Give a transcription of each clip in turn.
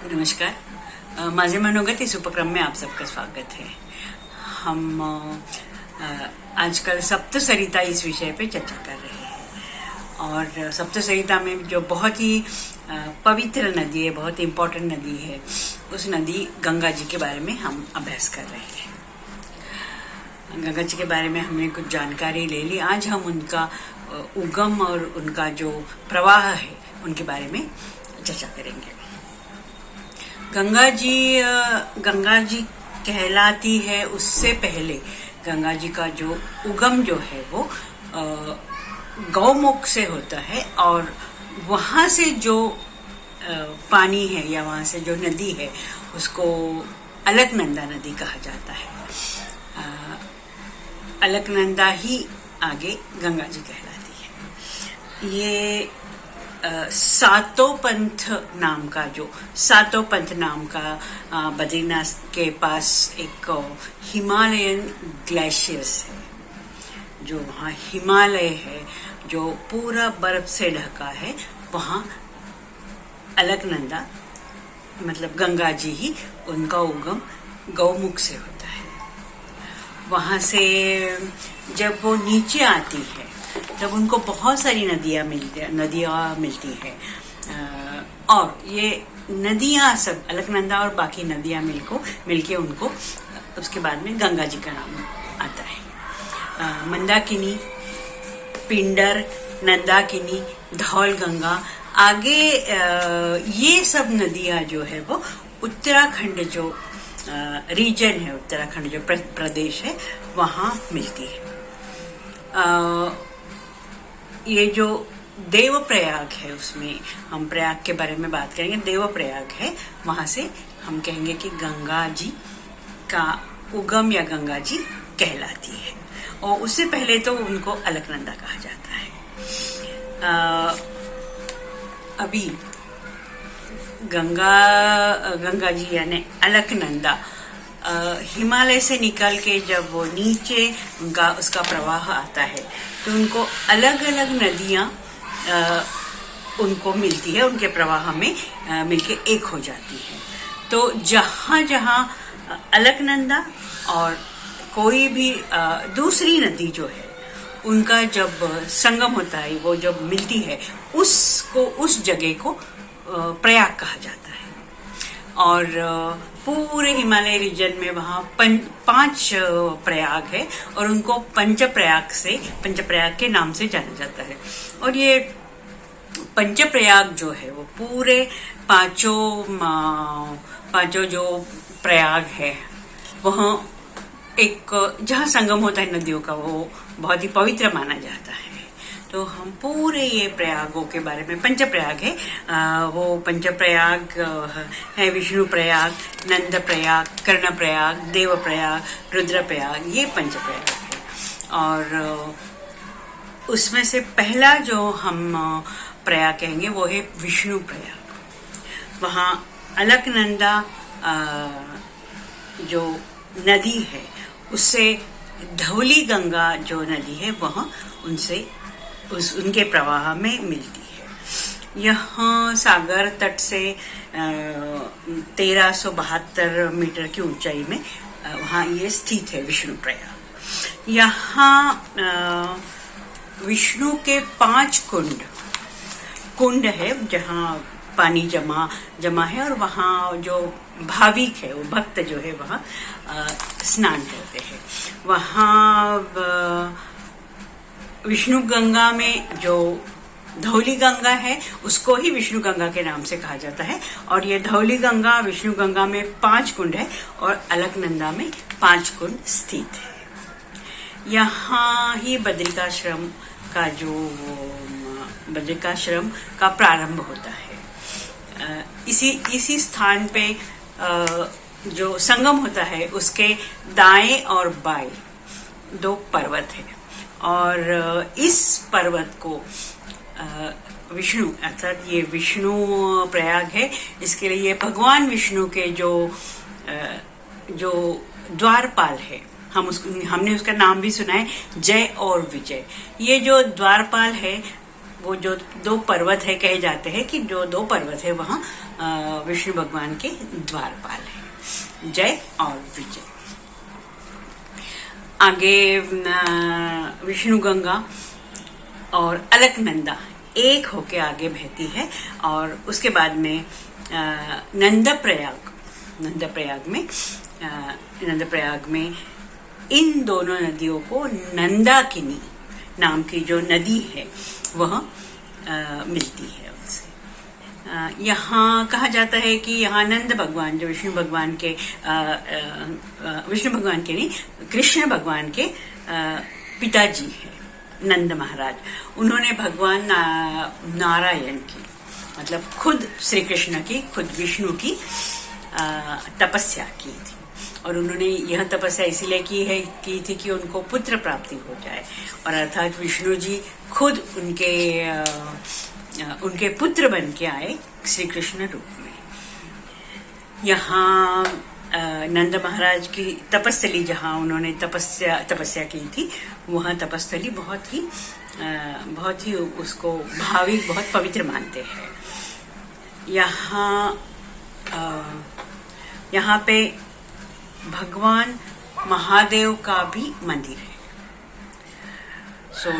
नमस्कार। माझे मनोगत इस उपक्रम में आप सबका स्वागत है। हम आजकल सप्तसरिता इस विषय पे चर्चा कर रहे हैं और सप्तसरिता में जो बहुत ही पवित्र नदी है, बहुत इम्पोर्टेंट नदी है, उस नदी गंगा जी के बारे में हम अभ्यास कर रहे हैं। गंगा जी के बारे में हमने कुछ जानकारी ले ली। आज हम उनका उगम और उनका जो प्रवाह है उनके बारे में चर्चा करेंगे। गंगा जी कहलाती है, उससे पहले गंगा जी का जो उगम जो है वो गौमुख से होता है और वहाँ से जो पानी है या वहाँ से जो नदी है उसको अलकनंदा नदी कहा जाता है। अलकनंदा ही आगे गंगा जी कहलाती है। ये सातों पंथ नाम का बद्रीनाथ के पास एक हिमालयन ग्लेशियर्स है, जो वहाँ हिमालय है जो पूरा बर्फ से ढका है। वहाँ अलकनंदा मतलब गंगा जी ही उनका उगम गौमुख से होता है। वहाँ से जब वो नीचे आती है तब उनको बहुत सारी नदियाँ मिलती है और ये नदियाँ सब अलकनंदा और बाकी नदियाँ मिलके उनको उसके बाद में गंगा जी का नाम आता है। मंदाकिनी, पिंडर, नंदाकिनी, धौल गंगा, आगे ये सब नदियाँ जो है वो उत्तराखंड जो रीजन है, उत्तराखंड जो प्रदेश है वहाँ मिलती है। ये जो देवप्रयाग है, उसमें हम प्रयाग के बारे में बात करेंगे। देवप्रयाग है, वहां से हम कहेंगे कि गंगा जी का उगम या गंगा जी कहलाती है और उससे पहले तो उनको अलकनंदा कहा जाता है। अभी गंगा जी यानी अलकनंदा हिमालय से निकल के जब वो नीचे उसका प्रवाह आता है तो उनको अलग अलग नदियाँ उनको मिलती है, उनके प्रवाह में मिलके एक हो जाती है। तो जहाँ जहाँ अलकनंदा और कोई भी दूसरी नदी जो है उनका जब संगम होता है, वो जब मिलती है, उस जगह को प्रयाग कहा जाता है। और पूरे हिमालय रीजन में वहाँ 5 प्रयाग है और उनको पंचप्रयाग के नाम से जाना जाता है। और ये पंचप्रयाग जो है वो पूरे पांचों जो प्रयाग है वहाँ एक जहाँ संगम होता है नदियों का, वो बहुत ही पवित्र माना जाता है। तो हम पूरे ये प्रयागों के बारे में, पंचप्रयाग है, वो पंचप्रयाग है विष्णु प्रयाग, नंद प्रयाग, कर्ण प्रयाग, देव प्रयाग, रुद्र प्रयाग, ये पंचप्रयाग है। और उसमें से पहला जो हम प्रयाग कहेंगे वो है विष्णु प्रयाग। वहाँ अलकनंदा जो नदी है उससे धौली गंगा जो नदी है वहाँ उनके प्रवाह में मिलती है। यहाँ सागर तट से 1372 मीटर की ऊंचाई में वहाँ ये स्थित है विष्णु प्रयाग। यहाँ विष्णु के 5 कुंड है जहाँ पानी जमा है और वहाँ जो भाविक है, वो भक्त जो है वहाँ स्नान करते हैं। वहाँ विष्णु गंगा में जो धौली गंगा है उसको ही विष्णु गंगा के नाम से कहा जाता है। और ये धौली गंगा, विष्णु गंगा में 5 कुंड है और अलकनंदा में 5 कुंड स्थित है। यहाँ ही बद्रिकाश्रम का प्रारंभ होता है। इसी स्थान पे जो संगम होता है उसके दाएं और बाएं 2 पर्वत है और इस पर्वत को विष्णु, अर्थात ये विष्णु प्रयाग है, इसके लिए भगवान विष्णु के जो द्वारपाल है, हमने उसका नाम भी सुना है, जय और विजय। ये जो द्वारपाल है वो जो दो पर्वत है, कहे जाते हैं कि जो दो पर्वत है वहाँ विष्णु भगवान के द्वारपाल है। जय और विजय। आगे विष्णु गंगा और अलकनंदा एक होके आगे बहती है, और उसके बाद में नंदप्रयाग में इन दोनों नदियों को नंदाकिनी नाम की जो नदी है वह मिलती है उनसे। यहाँ कहा जाता है कि यहाँ नंद भगवान जो विष्णु भगवान के नहीं, कृष्ण भगवान के पिताजी है, नंद महाराज, उन्होंने भगवान नारायण की, मतलब खुद श्री कृष्ण की, खुद विष्णु की तपस्या की थी। और उन्होंने यह तपस्या इसलिए की थी कि उनको पुत्र प्राप्ति हो जाए, और अर्थात विष्णु जी खुद उनके पुत्र बन के आए श्री कृष्ण रूप में। यहाँ नंद महाराज की तपस्थली, जहाँ उन्होंने तपस्या की थी, वह तपस्थली बहुत ही उसको भाविक, बहुत पवित्र मानते हैं। यहाँ पे भगवान महादेव का भी मंदिर है।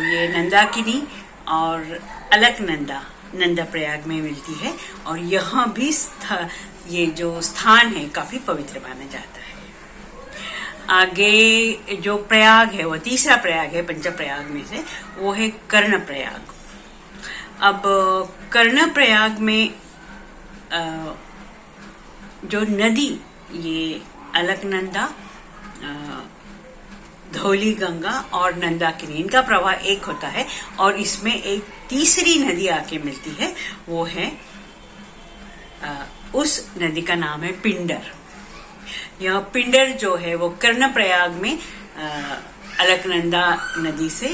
ये नंदाकिनी और अलकनंदा नंदप्रयाग में मिलती है, और यहाँ भी ये जो स्थान है काफी पवित्र माना जाता है। आगे जो प्रयाग है, वो तीसरा प्रयाग है पंचप्रयाग में से, वो है कर्णप्रयाग। अब कर्णप्रयाग में जो नदी, ये अलकनंदा, धौली गंगा और नंदाकिनी, इनका प्रवाह एक होता है, और इसमें एक तीसरी नदी आके मिलती है, वो है उस नदी का नाम है पिंडर। यह पिंडर जो है वो कर्णप्रयाग में अलकनंदा नदी से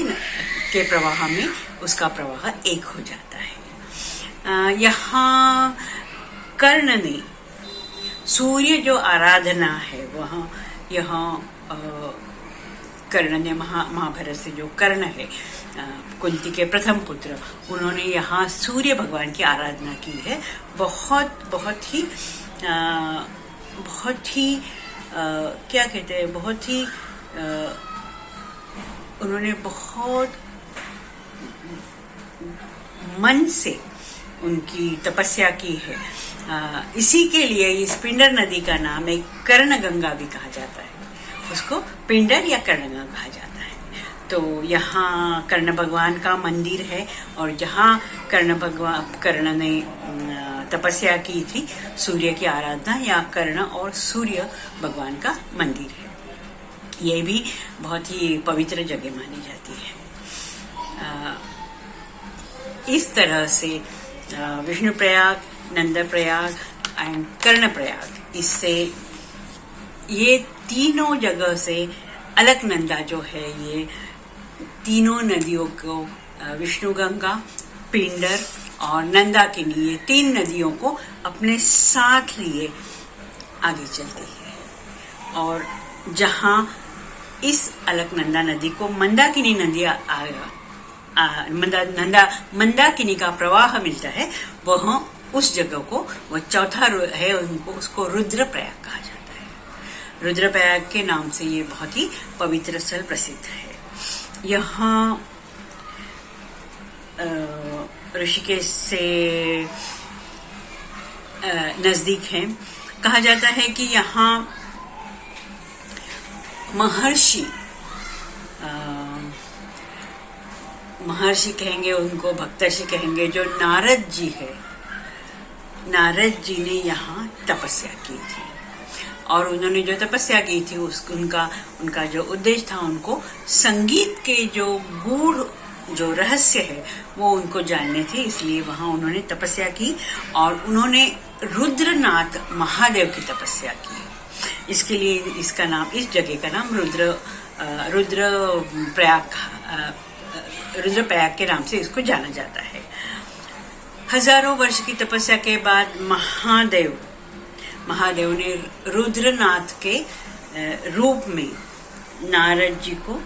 के प्रवाह में उसका प्रवाह एक हो जाता है। यहाँ कर्ण ने सूर्य जो आराधना है वहाँ, यहाँ कर्ण ने महाभारत से जो कर्ण है, कुंती के प्रथम पुत्र, उन्होंने यहाँ सूर्य भगवान की आराधना की है। बहुत ही क्या कहते हैं, बहुत ही उन्होंने बहुत मन से उनकी तपस्या की है। इसी के लिए इस पिंडर नदी का नाम एक कर्ण गंगा भी कहा जाता है, उसको पिंडर या कर्णगंगा कहा जाता है। तो यहाँ कर्ण भगवान का मंदिर है, और जहाँ कर्ण ने तपस्या की थी, सूर्य की आराधना, या कर्ण और सूर्य भगवान का मंदिर है। ये भी बहुत ही पवित्र जगह मानी जाती है। इस तरह से विष्णु प्रयाग, नंद प्रयाग एंड कर्ण प्रयाग, इससे ये तीनों जगह से अलकनंदा जो है, ये तीनों नदियों को, विष्णु गंगा, पिंडर और नंदाकिनी, ये तीन नदियों को अपने साथ लिए आगे चलती है। और जहाँ इस अलकनंदा नदी को मंदाकिनी नदी मंदाकिनी का प्रवाह मिलता है, वह उस जगह को, वह चौथा है, उसको रुद्रप्रयाग कहा जाता है। रुद्रप्रयाग के नाम से ये बहुत ही पवित्र स्थल प्रसिद्ध है। यहाँ ऋषिकेश से नजदीक है। कहा जाता है कि यहाँ महर्षि कहेंगे उनको, भक्तर्षि कहेंगे, जो नारद जी है, नारद जी ने यहाँ तपस्या की थी। और उन्होंने जो तपस्या की थी उनका जो उद्देश्य था, उनको संगीत के जो गूढ़ जो रहस्य है वो उनको जानने थे, इसलिए वहां उन्होंने तपस्या की और उन्होंने रुद्रनाथ महादेव की तपस्या की। इसके लिए इसका नाम, इस जगह का नाम रुद्रप्रयाग के नाम से इसको जाना जाता है। हजारों वर्ष की तपस्या के बाद महादेव ने रुद्रनाथ के रूप में नारद जी को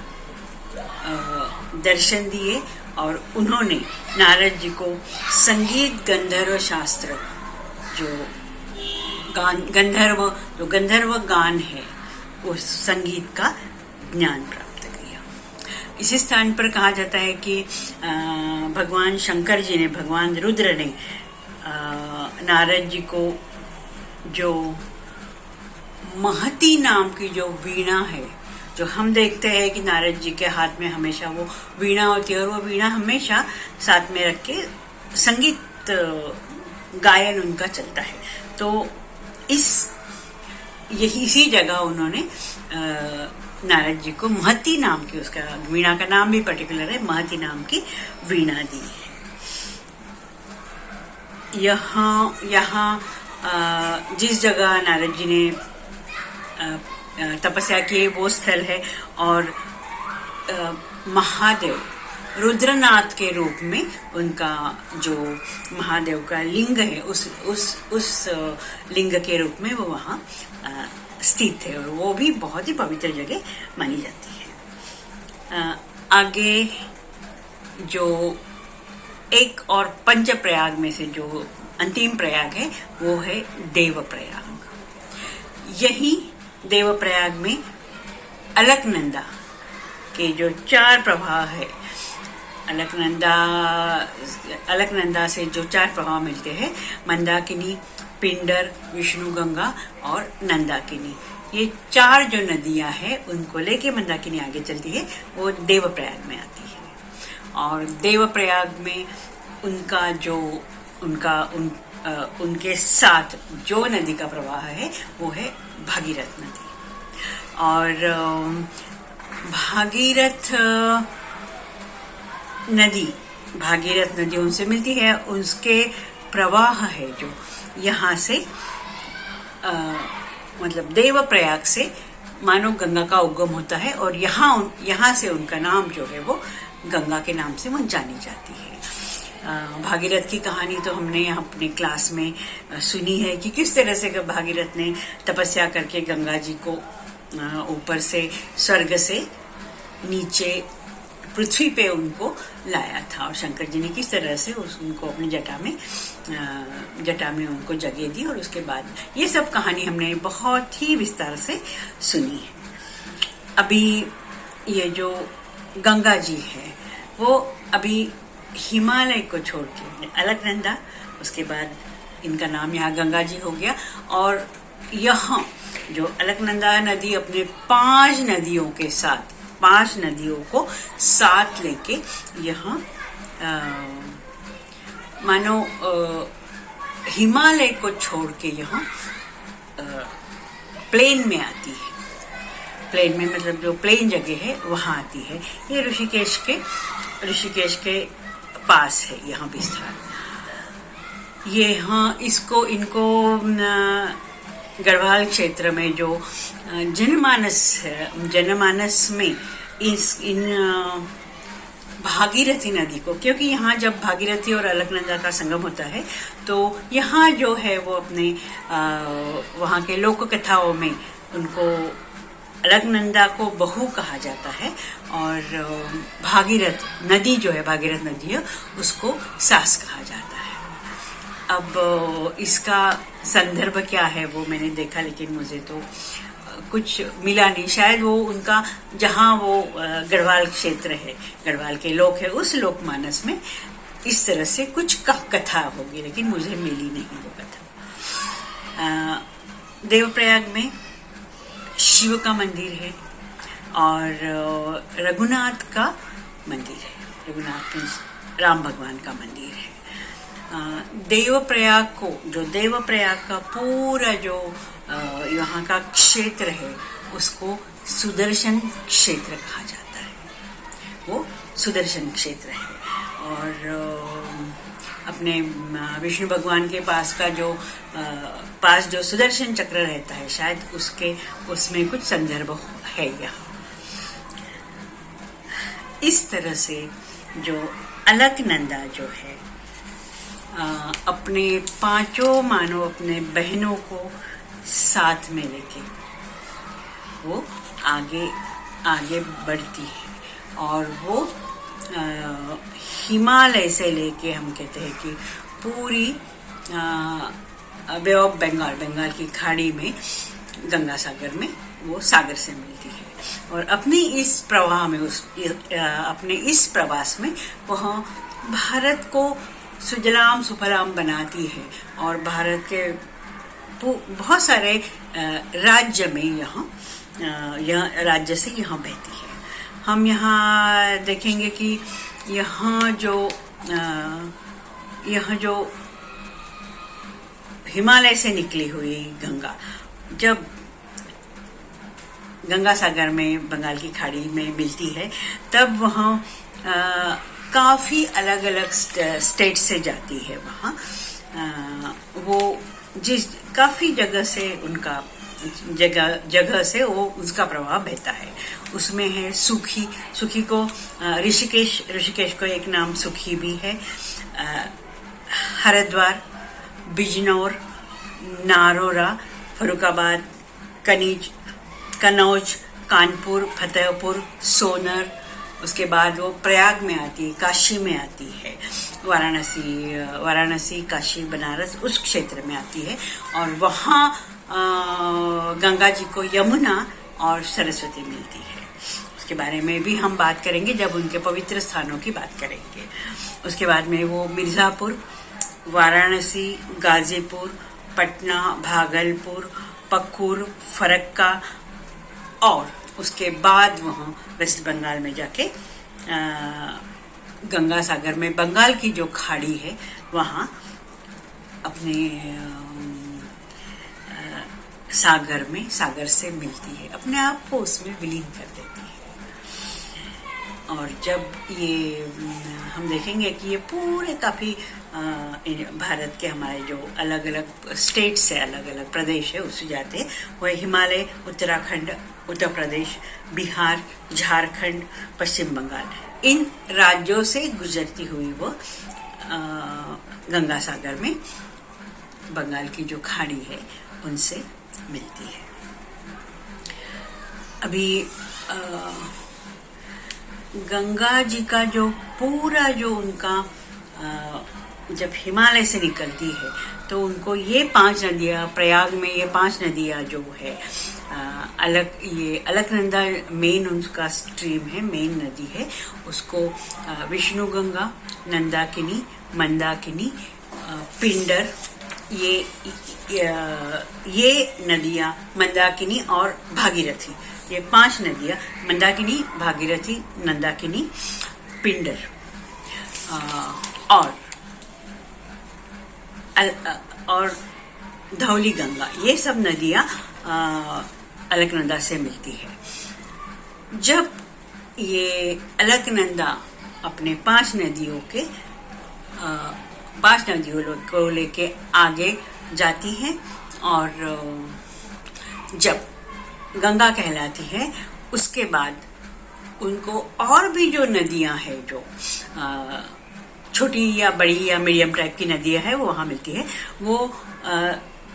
दर्शन दिए और उन्होंने नारद जी को संगीत गंधर्व शास्त्र, जो गंधर्व गान है, उस संगीत का ज्ञान प्राप्त किया। इसी स्थान पर कहा जाता है कि भगवान शंकर जी ने, भगवान रुद्र ने नारद जी को जो महती नाम की जो वीणा है, जो हम देखते हैं कि नारद जी के हाथ में हमेशा वो वीणा होती है और वो वीणा हमेशा साथ में रख के संगीत गायन उनका चलता है। तो इसी जगह उन्होंने नारद जी को महती नाम की, उसका वीणा का नाम भी पर्टिकुलर है, महती नाम की वीणा दी है। यहाँ जिस जगह नारद जी ने तपस्या की वो स्थल है, और महादेव रुद्रनाथ के रूप में उनका जो महादेव का लिंग है, उस लिंग के रूप में वो वहाँ स्थित है, और वो भी बहुत ही पवित्र जगह मानी जाती है। आगे जो एक और पंच प्रयाग में से जो अंतिम प्रयाग है वो है देव प्रयाग। यही देव प्रयाग में अलकनंदा के जो 4 प्रवाह है, अलकनंदा से जो 4 प्रवाह मिलते हैं, मंदाकिनी, पिंडर, विष्णु गंगा और नंदाकिनी, ये 4 जो नदियां हैं उनको लेके मंदाकिनी आगे चलती है, वो देव प्रयाग में आती है। और देव प्रयाग में उनका जो उनके साथ जो नदी का प्रवाह है वो है भागीरथ नदी। और भागीरथ नदी उनसे मिलती है, उसके प्रवाह है जो यहाँ से मतलब देव प्रयाग से मानो गंगा का उद्गम होता है, और यहाँ से उनका नाम जो है वो गंगा के नाम से वो जानी जाती है। भागीरथ की कहानी तो हमने यहाँ अपने क्लास में सुनी है कि किस तरह से भागीरथ ने तपस्या करके गंगा जी को ऊपर से स्वर्ग से नीचे पृथ्वी पे उनको लाया था, और शंकर जी ने किस तरह से उनको अपनी जटा में उनको जगह दी, और उसके बाद ये सब कहानी हमने बहुत ही विस्तार से सुनी है। अभी ये जो गंगा जी है वो अभी हिमालय को छोड़ के अलकनंदा, उसके बाद इनका नाम यहाँ गंगा जी हो गया, और यहाँ जो अलकनंदा नदी अपने 5 नदियों के साथ 5 नदियों को साथ लेके यहाँ मानो हिमालय को छोड़ के यहाँ प्लेन में आती है। प्लेन में मतलब जो प्लेन जगह है वहाँ आती है। ये ऋषिकेश के पास है यहाँ विस्तार। ये हाँ इनको गढ़वाल क्षेत्र में जो जनमानस में इन भागीरथी नदी को, क्योंकि यहाँ जब भागीरथी और अलकनंदा का संगम होता है तो यहाँ जो है वो अपने वहाँ के लोक कथाओं में उनको अलकनंदा को बहू कहा जाता है, और भागीरथ नदी जो है, भागीरथ नदी है, उसको सास कहा जाता है। अब इसका संदर्भ क्या है वो मैंने देखा, लेकिन मुझे तो कुछ मिला नहीं। शायद वो उनका जहाँ वो गढ़वाल क्षेत्र है, गढ़वाल के लोक है, उस लोकमानस में इस तरह से कुछ कथा होगी, लेकिन मुझे मिली नहीं वो कथा। देवप्रयाग में शिव का मंदिर है और रघुनाथ का मंदिर है, रघुनाथ राम भगवान का मंदिर है। देवप्रयाग को, जो देवप्रयाग का पूरा जो यहाँ का क्षेत्र है उसको सुदर्शन क्षेत्र कहा जाता है। वो सुदर्शन क्षेत्र है, और अपने विष्णु भगवान के पास का जो जो सुदर्शन चक्र रहता है, शायद उसमें कुछ संदर्भ है यहाँ। इस तरह से जो अलकनंदा जो है अपने 5 मानो अपने बहनों को साथ में लेके वो आगे बढ़ती है, और वो हिमालय से लेके हम कहते हैं कि पूरी बे ऑफ बंगाल, बंगाल की खाड़ी में, गंगा सागर में वो सागर से मिलती है। और अपने इस प्रवाह में अपने इस प्रवास में वह भारत को सुजलाम सुफलाम बनाती है और भारत के बहुत सारे राज्य में यह राज्य से यहाँ बहती है। हम यहाँ देखेंगे कि यहाँ जो हिमालय से निकली हुई गंगा जब गंगा सागर में, बंगाल की खाड़ी में मिलती है, तब वहाँ काफी अलग अलग स्टेट से जाती है। वहाँ वो काफी जगह से उनका जगह से वो उसका प्रभाव बहता है। उसमें है सुखी को ऋषिकेश को एक नाम सुखी भी है। हरिद्वार, बिजनौर, नारोरा, फरुखाबाद, कनौज, कानपुर, फतेहपुर, सोनर, उसके बाद वो प्रयाग में आती है, काशी में आती है, वाराणसी, काशी, बनारस उस क्षेत्र में आती है। और वहाँ गंगा जी को यमुना और सरस्वती मिलती है। उसके बारे में भी हम बात करेंगे जब उनके पवित्र स्थानों की बात करेंगे। उसके बाद में वो मिर्जापुर, वाराणसी, गाजीपुर, पटना, भागलपुर, पक्कूर, फरक्का, और उसके बाद वहाँ वेस्ट बंगाल में जाके गंगा सागर में, बंगाल की जो खाड़ी है वहाँ अपने सागर से मिलती है, अपने आप को उसमें विलीन कर देती है। और जब ये हम देखेंगे कि ये पूरे काफी भारत के हमारे जो अलग अलग स्टेट्स है, अलग अलग प्रदेश है, उससे जाते हैं। वह हिमालय, उत्तराखंड, उत्तर प्रदेश, बिहार, झारखंड, पश्चिम बंगाल, इन राज्यों से गुजरती हुई वो गंगा सागर में बंगाल की जो खाड़ी है उनसे मिलती है। अभी गंगा जी का जो पूरा जो उनका जब हिमालय से निकलती है तो उनको ये 5 नदियाँ, प्रयाग में ये 5 नदियाँ जो है अलकनंदा मेन उनका स्ट्रीम है, मेन नदी है। उसको विष्णु गंगा, नंदाकिनी, मंदाकिनी, पिंडर, ये नदियाँ, मंदाकिनी और भागीरथी, ये 5 नदियाँ, मंदाकिनी, भागीरथी, नंदाकिनी, पिंडर और धौली गंगा, ये सब नदियाँ अलकनंदा से मिलती है। जब ये अलकनंदा अपने 5 नदियों को लेके आगे जाती है और जब गंगा कहलाती है, उसके बाद उनको और भी जो नदियां हैं, जो छोटी या बड़ी या मीडियम टाइप की नदियां है, वो वहां मिलती है। वो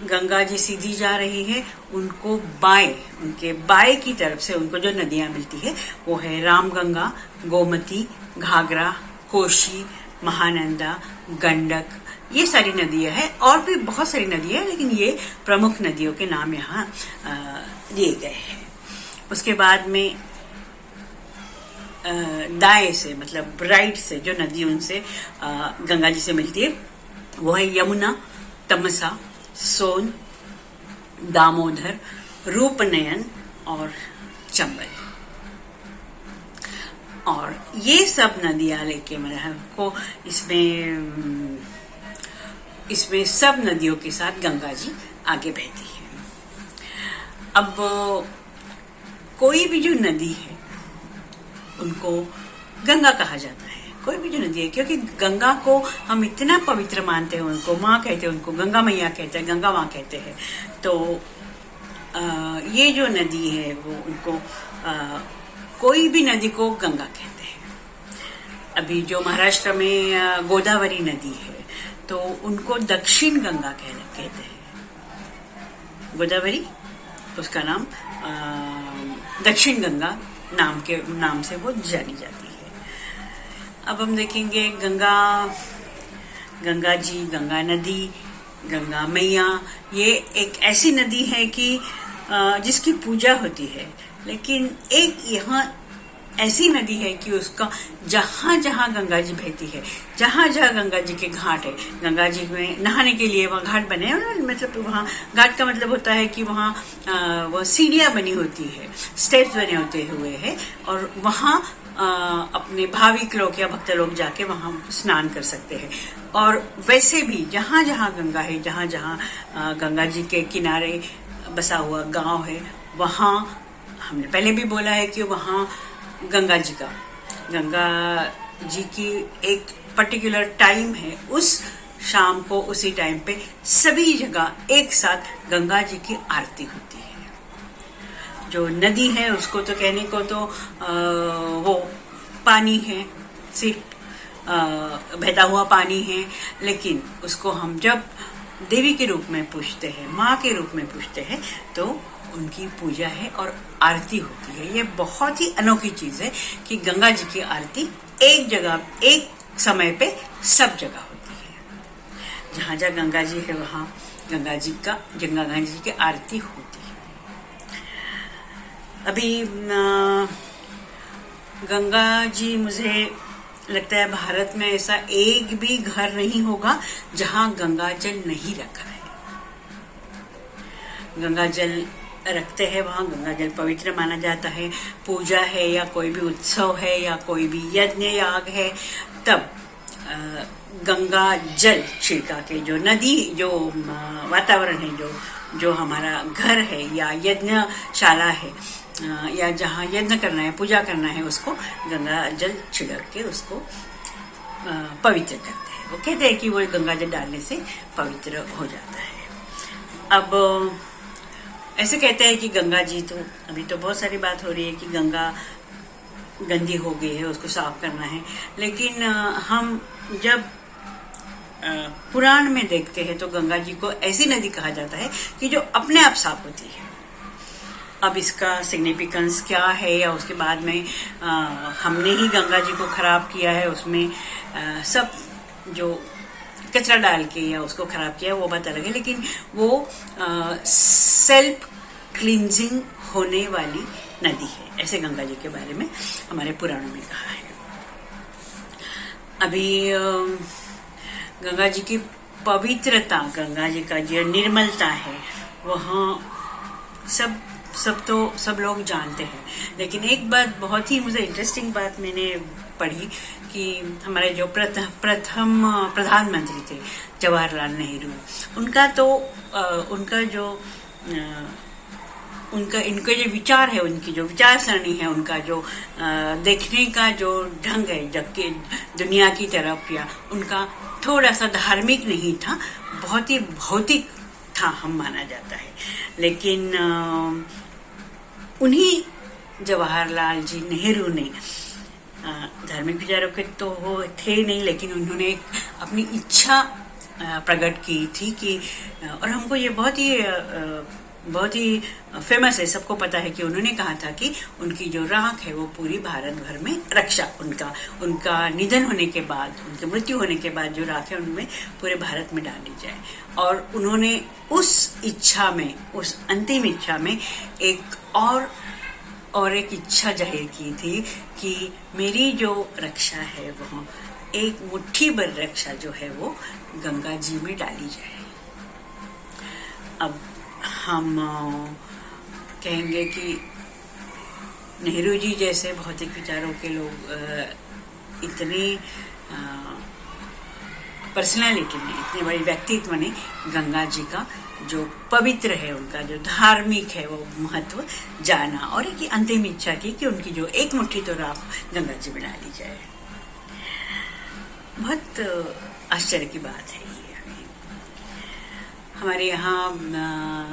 गंगा जी सीधी जा रही है, उनको उनके बाएं की तरफ से उनको जो नदियां मिलती है वो है रामगंगा, गोमती, घाघरा, कोशी, महानंदा, गंडक, ये सारी नदियां हैं। और भी बहुत सारी नदियां हैं, लेकिन ये प्रमुख नदियों के नाम यहाँ दिए गए हैं। उसके बाद में दाएं से, मतलब राइट से जो नदी उनसे गंगा जी से मिलती है वो है यमुना, तमसा, सोन, दामोदर, रूपनयन और चंबल। और ये सब नदियां लेके को इसमें सब नदियों के साथ गंगा जी आगे बहती है। अब कोई भी जो नदी है उनको गंगा कहा जाता है, कोई भी जो नदी है, क्योंकि गंगा को हम इतना पवित्र मानते हैं, उनको माँ कहते हैं, उनको गंगा मैया कहते हैं, गंगा माँ कहते हैं। तो ये जो नदी है वो उनको कोई भी नदी को गंगा कहते हैं। अभी जो महाराष्ट्र में गोदावरी नदी है तो उनको दक्षिण गंगा कहते हैं। गोदावरी, उसका नाम दक्षिण गंगा नाम से वो जानी जाती है। अब हम देखेंगे गंगा जी, गंगा नदी, गंगा मैया। ये एक ऐसी नदी है कि जिसकी पूजा होती है, लेकिन एक यहाँ ऐसी नदी है कि उसका जहां जहां गंगा जी बहती है, जहां जहां गंगा जी के घाट है, गंगा जी में नहाने के लिए वहाँ घाट बने हैं। मतलब वहाँ घाट का मतलब होता है कि वहाँ वह सीढ़ियां बनी होती है, स्टेप्स बने होते हुए है, और वहाँ अपने भाविक लोग या भक्त लोग जाके वहाँ स्नान कर सकते हैं। और वैसे भी जहां जहां गंगा है, जहां जहां गंगा जी के किनारे बसा हुआ गांव है, वहाँ हमने पहले भी बोला है कि वहाँ गंगा जी की एक पर्टिकुलर टाइम है, उस शाम को उसी टाइम पे सभी जगह एक साथ गंगा जी की आरती होती है। जो नदी है उसको तो कहने को तो वो पानी है, सिर्फ बहता हुआ पानी है, लेकिन उसको हम जब देवी के रूप में पूजते हैं, माँ के रूप में पूजते हैं, तो उनकी पूजा है और आरती होती है। ये बहुत ही अनोखी चीज है कि गंगा जी की आरती एक जगह, एक समय पे सब जगह होती है। जहां जहां गंगा जी है वहां गंगा जी की आरती होती है। अभी गंगा जी, मुझे लगता है भारत में ऐसा एक भी घर नहीं होगा जहां गंगा जल नहीं रखा है। गंगा जल रखते हैं, वहाँ गंगा जल पवित्र माना जाता है। पूजा है या कोई भी उत्सव है या कोई भी यज्ञ याग है, तब गंगा जल छिड़का के जो नदी, जो वातावरण है, जो हमारा घर है या यज्ञशाला है, या जहाँ यज्ञ करना है, पूजा करना है, उसको गंगा जल छिड़क के उसको पवित्र करते हैं। वो कहते हैं कि वो गंगा जल डालने से पवित्र हो जाता है। अब ऐसे कहते हैं कि गंगा जी, तो अभी तो बहुत सारी बात हो रही है कि गंगा गंदी हो गई है, उसको साफ करना है, लेकिन हम जब पुराण में देखते हैं तो गंगा जी को ऐसी नदी कहा जाता है कि जो अपने आप साफ होती है। अब इसका सिग्निफिकेंस क्या है, या उसके बाद में हमने ही गंगा जी को खराब किया है, उसमें सब जो कचरा डाल के या उसको खराब किया, वो बात अलग है, लेकिन वो सेल्फ क्लींजिंग होने वाली नदी है, ऐसे गंगा जी के बारे में हमारे पुराणों में कहा है। अभी गंगा जी की पवित्रता, गंगा जी का जो निर्मलता है, वहाँ सब लोग जानते हैं। लेकिन एक बात, बहुत ही मुझे इंटरेस्टिंग बात मैंने पढ़ी कि हमारे जो प्रथम प्रधानमंत्री थे जवाहरलाल नेहरू, इनके जो विचार है, उनकी जो विचार सरणी है, उनका जो देखने का जो ढंग है जबकि दुनिया की तरफ, या उनका थोड़ा सा धार्मिक नहीं था, बहुत ही भौतिक था हम माना जाता है। लेकिन उन्हीं जवाहरलाल जी नेहरू ने, धार्मिक विचारों के तो वो थे नहीं, लेकिन उन्होंने अपनी इच्छा प्रकट की थी कि, और हमको ये बहुत ही फेमस है, सबको पता है कि उन्होंने कहा था कि उनकी जो राख है वो पूरी भारत भर में रक्षा, उनका निधन होने के बाद, उनकी मृत्यु होने के बाद जो राख है उनमें पूरे भारत में डाली जाए। और उन्होंने उस इच्छा में, उस अंतिम इच्छा में एक एक इच्छा जाहिर की थी कि मेरी जो रक्षा है वो एक मुट्ठी भर रक्षा जो है वो गंगा जी में डाली जाए। अब हम कहेंगे कि नेहरू जी जैसे भौतिक विचारों के लोग इतने पर्सनालिटी ने, इतने बड़े व्यक्तित्व ने गंगा जी का जो पवित्र है, उनका जो धार्मिक है वो महत्व जाना, और एक अंतिम इच्छा की कि उनकी जो एक मुट्ठी तो राख गंगा जी में डाली जाए। बहुत आश्चर्य की बात है ये। हमारे यहाँ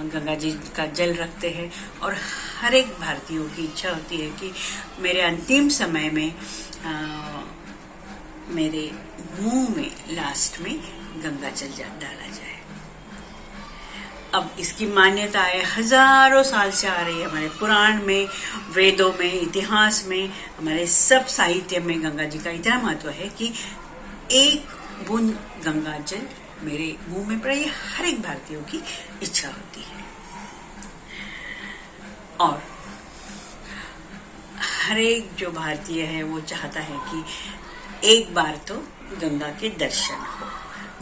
गंगा जी का जल रखते हैं, और हर एक भारतीयों की इच्छा होती है कि मेरे अंतिम समय में मेरे मुंह में लास्ट में गंगा जल डाला जाए। अब इसकी मान्यताएं हजारों साल से आ रही है। हमारे पुराण में, वेदों में, इतिहास में, हमारे सब साहित्य में गंगा जी का इतना महत्व है कि एक बूंद गंगा जल मेरे मुंह में पड़े, हर एक भारतीयों की इच्छा होती है। और हर एक जो भारतीय है वो चाहता है कि एक बार तो गंगा के दर्शन हो,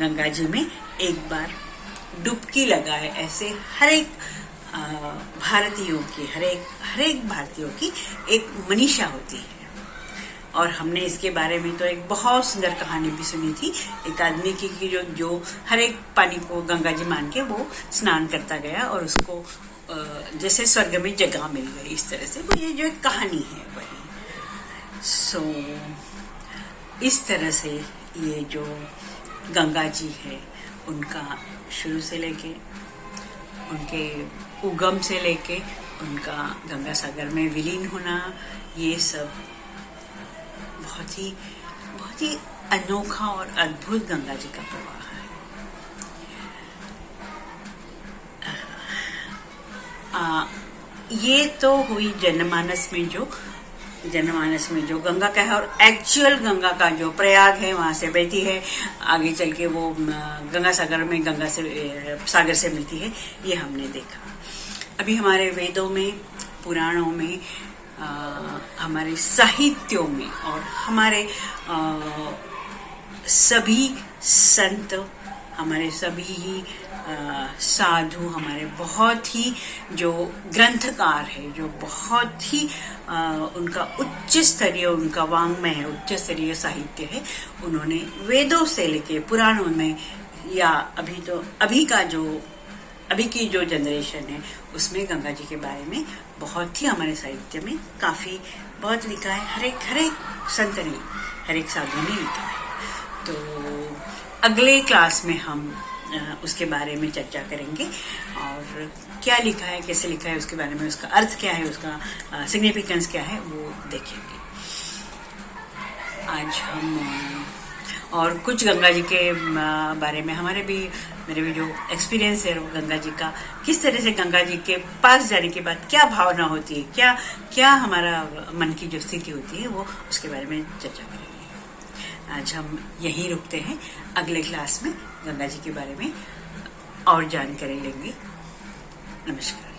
गंगा जी में एक बार डुबकी लगाए। ऐसे हर एक भारतीयों की, हर एक भारतीयों की एक मनीषा होती है। और हमने इसके बारे में तो एक बहुत सुंदर कहानी भी सुनी थी, एक आदमी की जो हर एक पानी को गंगा जी मान के वो स्नान करता गया और उसको जैसे स्वर्ग में जगह मिल गई। इस तरह से वो ये जो एक कहानी है वही। इस तरह से ये जो गंगा जी है उनका शुरू से लेके, उनके उगम से लेके उनका गंगा सागर में विलीन होना, ये सब बहुत ही अनोखा और अद्भुत गंगा जी का प्रवाह है। ये तो हुई जनमानस में जो गंगा का है, और एक्चुअल गंगा का जो प्रयाग है वहां से बहती है, आगे चल के वो गंगा सागर में सागर से मिलती है, ये हमने देखा। अभी हमारे वेदों में, पुराणों में, हमारे साहित्यों में और हमारे सभी संत, हमारे सभी साधु, हमारे बहुत ही जो ग्रंथकार है, जो बहुत ही उनका उच्च स्तरीय, उनका वाङ्मय है, उच्च स्तरीय साहित्य है, उन्होंने वेदों से लेके पुराणों में, या अभी की जो जनरेशन है उसमें गंगा जी के बारे में बहुत ही हमारे साहित्य में बहुत लिखा है। हर एक संत ने, हर एक साधु ने लिखा है। तो अगले क्लास में हम उसके बारे में चर्चा करेंगे, और क्या लिखा है, कैसे लिखा है, उसके बारे में, उसका अर्थ क्या है, उसका सिग्निफिकेंस क्या है, वो देखेंगे। आज हम और कुछ गंगा जी के बारे में मेरे भी जो एक्सपीरियंस है गंगा जी का, किस तरह से गंगा जी के पास जाने के बाद क्या भावना होती है, क्या हमारा मन की जो स्थिति होती है, वो उसके बारे में चर्चा करेंगे। आज हम यहीं रुकते हैं, अगले क्लास में गंगा जी के बारे में और जानकारी लेंगे। नमस्कार।